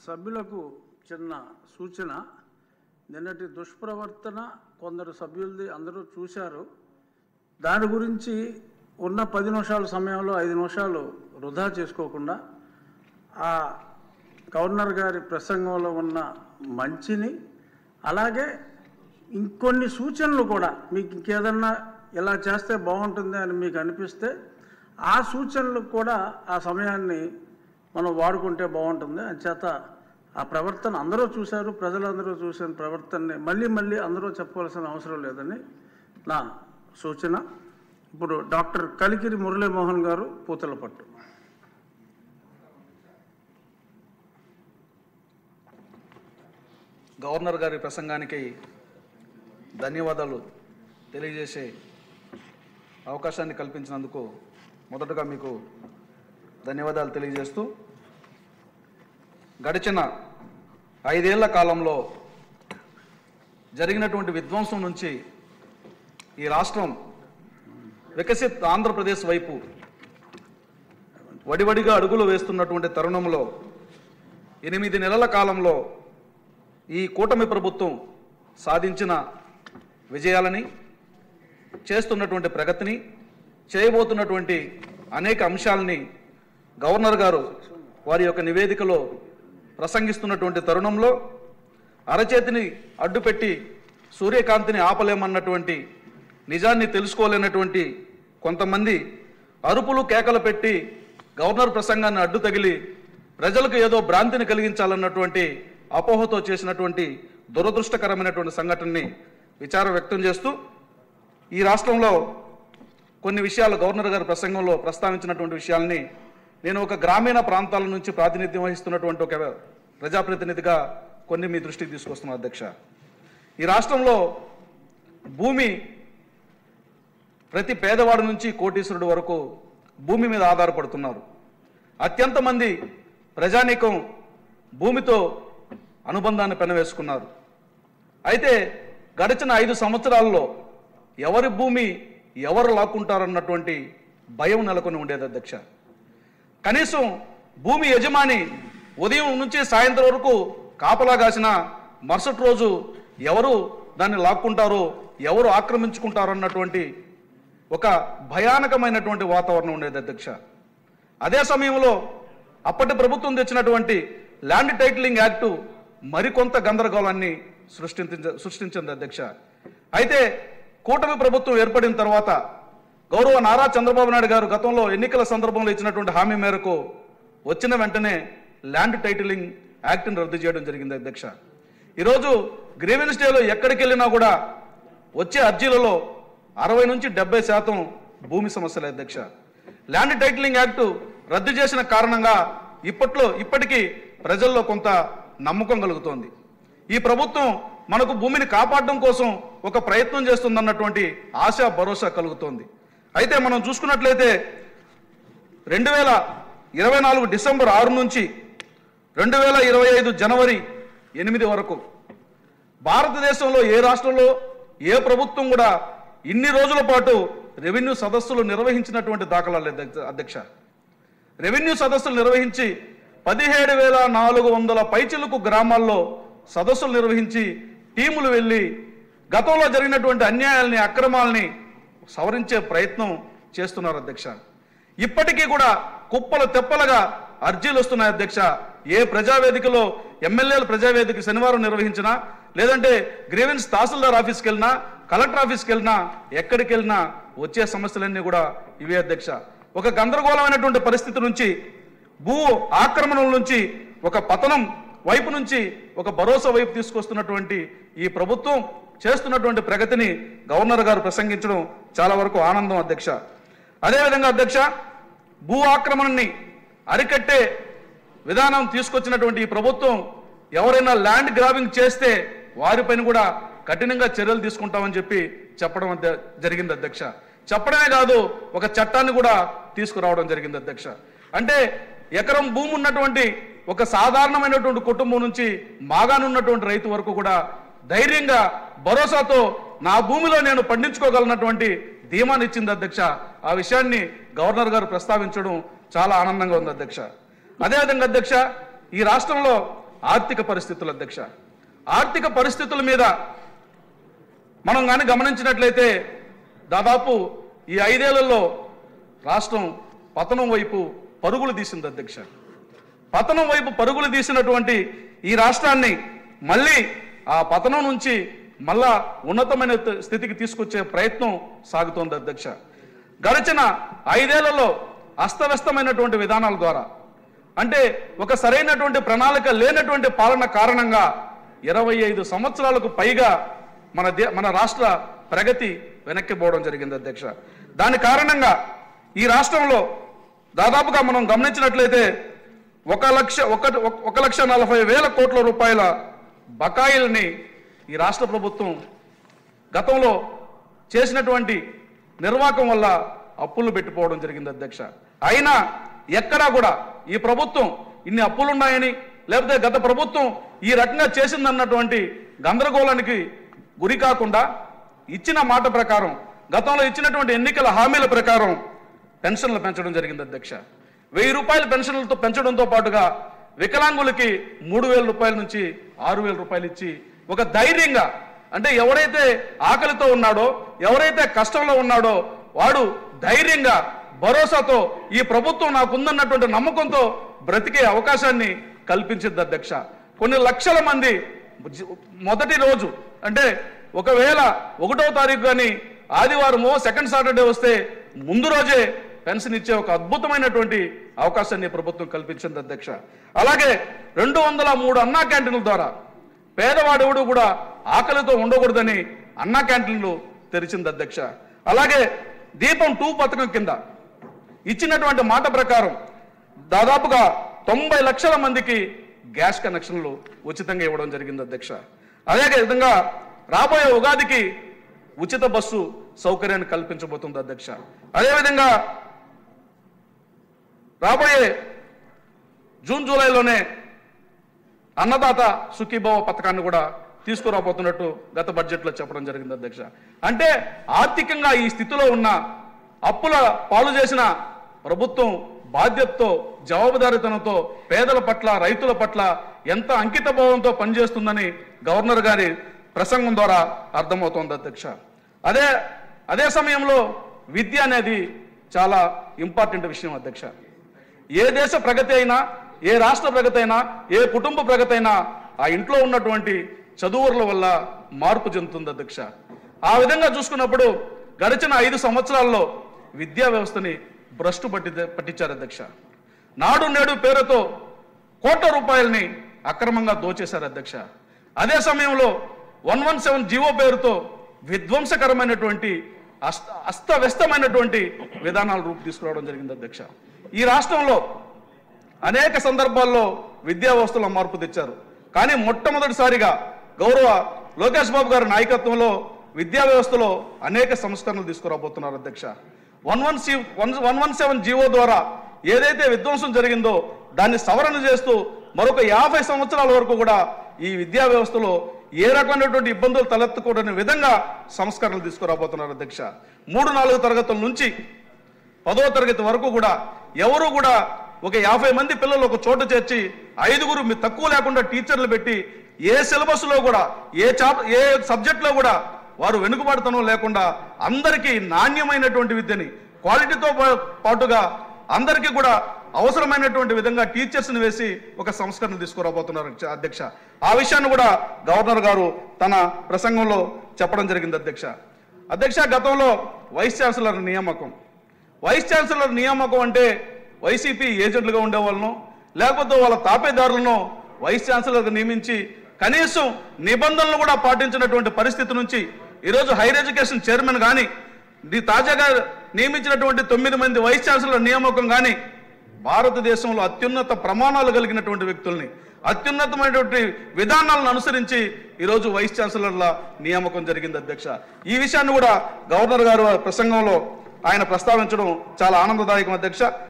సభ్యులకు చిన్న సూచన. నిన్నటి దుష్ప్రవర్తన కొందరు సభ్యులది అందరూ చూశారు. దాని గురించి ఉన్న 10 నిమిషాల సమయంలో 5 నిమిషాలు వృధా చేసుకోకుండా ఆ గవర్నర్ గారి ప్రసంగంలో ఉన్న మంచిని, అలాగే ఇంకొన్ని సూచనలు కూడా మీకు ఇంకేదన్నా ఇలా చేస్తే బాగుంటుంది అని మీకు అనిపిస్తే ఆ సూచనలకు కూడా ఆ సమయాన్ని మనం వాడుకుంటే బాగుంటుంది. అంచేత ఆ ప్రవర్తన అందరూ చూశారు, ప్రజలందరూ చూసిన ప్రవర్తనని మళ్ళీ అందరూ చెప్పవలసిన అవసరం లేదని నా సూచన. ఇప్పుడు డాక్టర్ కలికిరి మురళీమోహన్ గారు, పూతలపట్టు. గవర్నర్ గారి ప్రసంగానికి ధన్యవాదాలు తెలియజేసే అవకాశాన్ని కల్పించినందుకు మొదటగా మీకు ధన్యవాదాలు తెలియజేస్తూ, గడిచిన 5 ఏళ్ల కాలంలో జరిగినటువంటి విధ్వంసం నుంచి ఈ రాష్ట్రం వికసిత్ ఆంధ్రప్రదేశ్ వైపు వడివడిగా అడుగులు వేస్తున్నటువంటి తరుణంలో 8 నెలల కాలంలో ఈ కూటమి ప్రభుత్వం సాధించిన విజయాలని, చేస్తున్నటువంటి ప్రగతిని, చేయబోతున్నటువంటి అనేక అంశాలని గవర్నర్ గారు వారి యొక్క నివేదికలో ప్రసంగిస్తున్నటువంటి తరుణంలో అరచేతిని అడ్డుపెట్టి సూర్యకాంతిని ఆపలేమన్నటువంటి నిజాన్ని తెలుసుకోలేనటువంటి కొంతమంది అరుపులు కేకలు పెట్టి గవర్నర్ ప్రసంగాన్ని అడ్డు తగిలి ప్రజలకు ఏదో భ్రాంతిని కలిగించాలన్నటువంటి అపోహతో చేసినటువంటి దురదృష్టకరమైనటువంటి సంఘటనని విచారం వ్యక్తం చేస్తూ, ఈ రాష్ట్రంలో కొన్ని విషయాలు గవర్నర్ గారి ప్రసంగంలో ప్రస్తావించినటువంటి విషయాల్ని నేను ఒక గ్రామీణ ప్రాంతాల నుంచి ప్రాతినిధ్యం వహిస్తున్నటువంటి ఒక ప్రజాప్రతినిధిగా కొన్ని మీ దృష్టికి తీసుకొస్తున్నాను అధ్యక్ష. ఈ రాష్ట్రంలో భూమి ప్రతి పేదవాడి నుంచి కోటీశ్వరుడు వరకు భూమి మీద ఆధారపడుతున్నారు. అత్యంత మంది ప్రజానీకం భూమితో అనుబంధాన్ని పెనవేసుకున్నారు. అయితే గడిచిన 5 సంవత్సరాల్లో ఎవరి భూమి ఎవరు లాక్కుంటారన్నటువంటి భయం నెలకొని ఉండేది అధ్యక్ష. కనీసం భూమి యజమాని ఉదయం నుంచి సాయంత్రం వరకు కాపలా కాసిన మరుసటి రోజు ఎవరు దాన్ని లాక్కుంటారో, ఎవరు ఆక్రమించుకుంటారో అన్నటువంటి ఒక భయానకమైనటువంటి వాతావరణం ఉండేది అధ్యక్ష. అదే సమయంలో అప్పటి ప్రభుత్వం తెచ్చినటువంటి ల్యాండ్ టైటిలింగ్ యాక్టు మరికొంత గందరగోళాన్ని సృష్టించింది అధ్యక్ష. అయితే కూటమి ప్రభుత్వం ఏర్పడిన తర్వాత గౌరవ నారా చంద్రబాబు నాయుడు గారు గతంలో ఎన్నికల సందర్భంలో ఇచ్చినటువంటి హామీ మేరకు వచ్చిన వెంటనే ల్యాండ్ టైటిలింగ్ యాక్ట్ని రద్దు చేయడం జరిగింది అధ్యక్ష. ఈరోజు గ్రీవెన్స్ డేలో ఎక్కడికి వెళ్ళినా కూడా వచ్చే అర్జీలలో 60 నుంచి 70% భూమి సమస్యలే అధ్యక్ష. ల్యాండ్ టైటిలింగ్ యాక్టు రద్దు చేసిన కారణంగా ఇప్పటికీ ప్రజల్లో కొంత నమ్మకం కలుగుతోంది. ఈ ప్రభుత్వం మనకు భూమిని కాపాడడం కోసం ఒక ప్రయత్నం చేస్తుందన్నటువంటి ఆశ, భరోసా కలుగుతోంది. అయితే మనం చూసుకున్నట్లయితే 2024 డిసెంబర్ 6 నుంచి 2025 జనవరి 8 వరకు భారతదేశంలో ఏ రాష్ట్రంలో ఏ ప్రభుత్వం కూడా ఇన్ని రోజుల పాటు రెవెన్యూ సదస్సులు నిర్వహించినటువంటి దాఖలాలు లేదు అధ్యక్ష. రెవెన్యూ సదస్సులు నిర్వహించి 17,400 పైచిలుకు గ్రామాల్లో సదస్సులు నిర్వహించి టీములు వెళ్ళి గతంలో జరిగినటువంటి అన్యాయాల్ని, అక్రమాలని సవరించే ప్రయత్నం చేస్తున్నారు అధ్యక్ష. ఇప్పటికీ కూడా కుప్పలు తెప్పలుగా అర్జీలు వస్తున్నాయి అధ్యక్ష. ఏ ప్రజావేదికలో ఎమ్మెల్యేల ప్రజావేదిక శనివారం నిర్వహించినా, లేదంటే గ్రీవెన్స్ తహసీల్దార్ ఆఫీస్కి వెళ్ళినా, కలెక్టర్ ఆఫీస్కి వెళ్ళినా, ఎక్కడికి వెళ్ళినా వచ్చే సమస్యలన్నీ కూడా ఇవే అధ్యక్ష. ఒక గందరగోళమైనటువంటి పరిస్థితి నుంచి, భూ ఆక్రమణల నుంచి, ఒక పతనం వైపు నుంచి ఒక భరోసా వైపు తీసుకొస్తున్నటువంటి ఈ ప్రభుత్వం చేస్తున్నటువంటి ప్రగతిని గవర్నర్ గారు ప్రసంగించడం చాలా వరకు ఆనందం అధ్యక్ష. అదేవిధంగా అధ్యక్ష, భూ ఆక్రమణని అరికట్టే విధానం తీసుకొచ్చినటువంటి ఈ ప్రభుత్వం ఎవరైనా ల్యాండ్ గ్రాబింగ్ చేస్తే వారిపైన కూడా కఠినంగా చర్యలు తీసుకుంటామని చెప్పి చెప్పడం జరిగింది అధ్యక్ష. చెప్పడమే కాదు, ఒక చట్టాన్ని కూడా తీసుకురావడం జరిగింది అధ్యక్ష. అంటే ఎకరం భూమి ఉన్నటువంటి ఒక సాధారణమైనటువంటి కుటుంబం నుంచి మాగానున్నటువంటి రైతు వరకు కూడా ధైర్యంగా, భరోసాతో నా భూమిలో నేను పండించుకోగలనటువంటి ధీమాని ఇచ్చింది అధ్యక్ష. ఆ విషయాన్ని గవర్నర్ గారు ప్రస్తావించడం చాలా ఆనందంగా ఉంది అధ్యక్ష. అదేవిధంగా అధ్యక్ష, ఈ రాష్ట్రంలో ఆర్థిక పరిస్థితులు అధ్యక్ష. ఆర్థిక పరిస్థితుల మీద మనం కానీ గమనించినట్లయితే దాదాపు ఈ 5 ఏళ్లలో రాష్ట్రం పతనం వైపు పరుగులు తీసింది అధ్యక్ష. పతనం వైపు పరుగులు తీసినటువంటి ఈ రాష్ట్రాన్ని మళ్ళీ ఆ పతనం నుంచి మళ్ళా ఉన్నతమైన స్థితికి తీసుకొచ్చే ప్రయత్నం సాగుతోంది అధ్యక్ష. గడిచిన 5 ఏళ్లలో అస్తవ్యస్తమైనటువంటి విధానాల ద్వారా, అంటే ఒక సరైనటువంటి ప్రణాళిక లేనటువంటి పాలన కారణంగా 25 సంవత్సరాలకు పైగా మన రాష్ట్ర ప్రగతి వెనక్కిపోవడం జరిగింది అధ్యక్ష. దాని కారణంగా ఈ రాష్ట్రంలో దాదాపుగా మనం గమనించినట్లయితే 1,40,000 కోట్ల రూపాయల బకాయిల్ని ఈ రాష్ట్ర ప్రభుత్వం గతంలో చేసినటువంటి నిర్వాహకం వల్ల అప్పులు పెట్టిపోవడం జరిగింది అధ్యక్ష. అయినా ఎక్కడా కూడా ఈ ప్రభుత్వం ఇన్ని అప్పులున్నాయని, లేకపోతే గత ప్రభుత్వం ఈ రకంగా చేసిందన్నటువంటి గందరగోళానికి గురి కాకుండా ఇచ్చిన మాట ప్రకారం, గతంలో ఇచ్చినటువంటి ఎన్నికల హామీల ప్రకారం పెన్షన్లు పెంచడం జరిగింది అధ్యక్ష. 1000 రూపాయల పెన్షన్లతో పెంచడంతో పాటుగా వికలాంగులకి 3,000 రూపాయల నుంచి 6,000 రూపాయలు ఇచ్చి ఒక ధైర్యంగా, అంటే ఎవరైతే ఆకలితో ఉన్నాడో, ఎవరైతే కష్టంలో ఉన్నాడో వాడు ధైర్యంగా, భరోసాతో ఈ ప్రభుత్వం నాకుందన్నటువంటి నమ్మకంతో బ్రతికే అవకాశాన్ని కల్పించింది అధ్యక్ష. కొన్ని లక్షల మంది మొదటి రోజు, అంటే ఒకవేళ 1వ తారీఖు కానీ ఆదివారమో సెకండ్ సాటర్డే వస్తే ముందు రోజే పెన్షన్ ఇచ్చే ఒక అద్భుతమైనటువంటి అవకాశాన్ని ప్రభుత్వం కల్పించింది అధ్యక్ష. అలాగే 203 అన్నా క్యాంటీన్ల ద్వారా పేదవాడెవడు కూడా ఆకలితో ఉండకూడదని అన్నా క్యాంటీన్లు తెరిచింది అధ్యక్ష. అలాగే దీపం 2 పథకం కింద ఇచ్చినటువంటి మాట ప్రకారం దాదాపుగా 90 లక్షల మందికి గ్యాస్ కనెక్షన్లు ఉచితంగా ఇవ్వడం జరిగింది అధ్యక్ష. అదే విధంగా రాబోయే ఉగాదికి ఉచిత బస్సు సౌకర్యాన్ని కల్పించబోతుంది అధ్యక్ష. అదేవిధంగా రాబోయే జూన్ జూలైలోనే అన్నదాత సుఖీభవ పథకాన్ని కూడా తీసుకురాబోతున్నట్టు గత బడ్జెట్లో చెప్పడం జరిగింది అధ్యక్ష. అంటే ఆర్థికంగా ఈ స్థితిలో ఉన్న అప్పుల పాలు చేసిన ప్రభుత్వం బాధ్యతతో, జవాబుదారీతనంతో పేదల పట్ల, రైతుల పట్ల ఎంత అంకిత భావంతో పనిచేస్తుందని గవర్నర్ గారి ప్రసంగం ద్వారా అర్థమవుతోంది అధ్యక్ష. అదే సమయంలో విద్య అనేది చాలా ఇంపార్టెంట్ విషయం అధ్యక్ష. ఏ దేశ ప్రగతి అయినా, ఏ రాష్ట్ర ప్రగతి అయినా, ఏ కుటుంబ ప్రగతి అయినా ఆ ఇంట్లో ఉన్నటువంటి చదువుల వల్ల మార్పు చెందుతుంది అధ్యక్ష. ఆ విధంగా చూసుకున్నప్పుడు గడిచిన 5 సంవత్సరాల్లో విద్యా వ్యవస్థని భ్రష్టు పట్టించారు అధ్యక్ష. నాడు నేడు పేరుతో కోట్ల రూపాయలని అక్రమంగా దోచేశారు అధ్యక్ష. అదే సమయంలో 117 జీవో పేరుతో విధ్వంసకరమైనటువంటి అస్తవ్యస్తమైనటువంటి విధానాలు రూపు తీసుకురావడం జరిగింది అధ్యక్ష. ఈ రాష్ట్రంలో అనేక సందర్భాల్లో విద్యా వ్యవస్థలో మార్పు తెచ్చారు. కానీ మొట్టమొదటిసారిగా గౌరవ లోకేష్ బాబు గారి నాయకత్వంలో విద్యా వ్యవస్థలో అనేక సంస్కరణలు తీసుకురాబోతున్నారు అధ్యక్ష. 117 జీవో ద్వారా ఏదైతే విధ్వంసం జరిగిందో దాన్ని సవరణ చేస్తూ మరొక 50 సంవత్సరాల వరకు కూడా ఈ విద్యా వ్యవస్థలో ఏ రకమైనటువంటి ఇబ్బందులు తలెత్తకూడని విధంగా సంస్కరణలు తీసుకురాబోతున్నారు అధ్యక్ష. 3-4 తరగతుల నుంచి 10వ తరగతి వరకు కూడా ఎవరు కూడా ఒక 50 మంది పిల్లలు ఒక చోట చేర్చి 5 తక్కువ లేకుండా టీచర్లు పెట్టి ఏ సిలబస్లో కూడా ఏ సబ్జెక్ట్లో కూడా వారు వెనుకబడతనం లేకుండా అందరికీ నాణ్యమైనటువంటి విద్యని క్వాలిటీతో పాటుగా అందరికీ కూడా అవసరమైనటువంటి విధంగా టీచర్స్ని వేసి ఒక సంస్కరణ తీసుకురాబోతున్నారు అధ్యక్ష. ఆ విషయాన్ని కూడా గవర్నర్ గారు తన ప్రసంగంలో చెప్పడం జరిగింది అధ్యక్ష. గతంలో వైస్ ఛాన్సలర్ నియామకం అంటే వైసీపీ ఏజెంట్లుగా ఉండేవాళ్ళను, లేకపోతే వాళ్ళ తాపేదారులను వైస్ ఛాన్సలర్గా నియమించి కనీసం నిబంధనలు కూడా పాటించినటువంటి పరిస్థితి నుంచి ఈరోజు హైయర్ ఎడ్యుకేషన్ చైర్మన్ కానీ, తాజాగా నియమించినటువంటి 9 మంది వైస్ ఛాన్సలర్ నియామకం కానీ భారతదేశంలో అత్యున్నత ప్రమాణాలు కలిగినటువంటి వ్యక్తుల్ని, అత్యున్నతమైనటువంటి విధానాలను అనుసరించి ఈరోజు వైస్ ఛాన్సలర్ల నియామకం జరిగింది అధ్యక్ష. ఈ విషయాన్ని కూడా గవర్నర్ గారు ప్రసంగంలో ఆయన ప్రస్తావించడం చాలా ఆనందదాయకం అధ్యక్ష.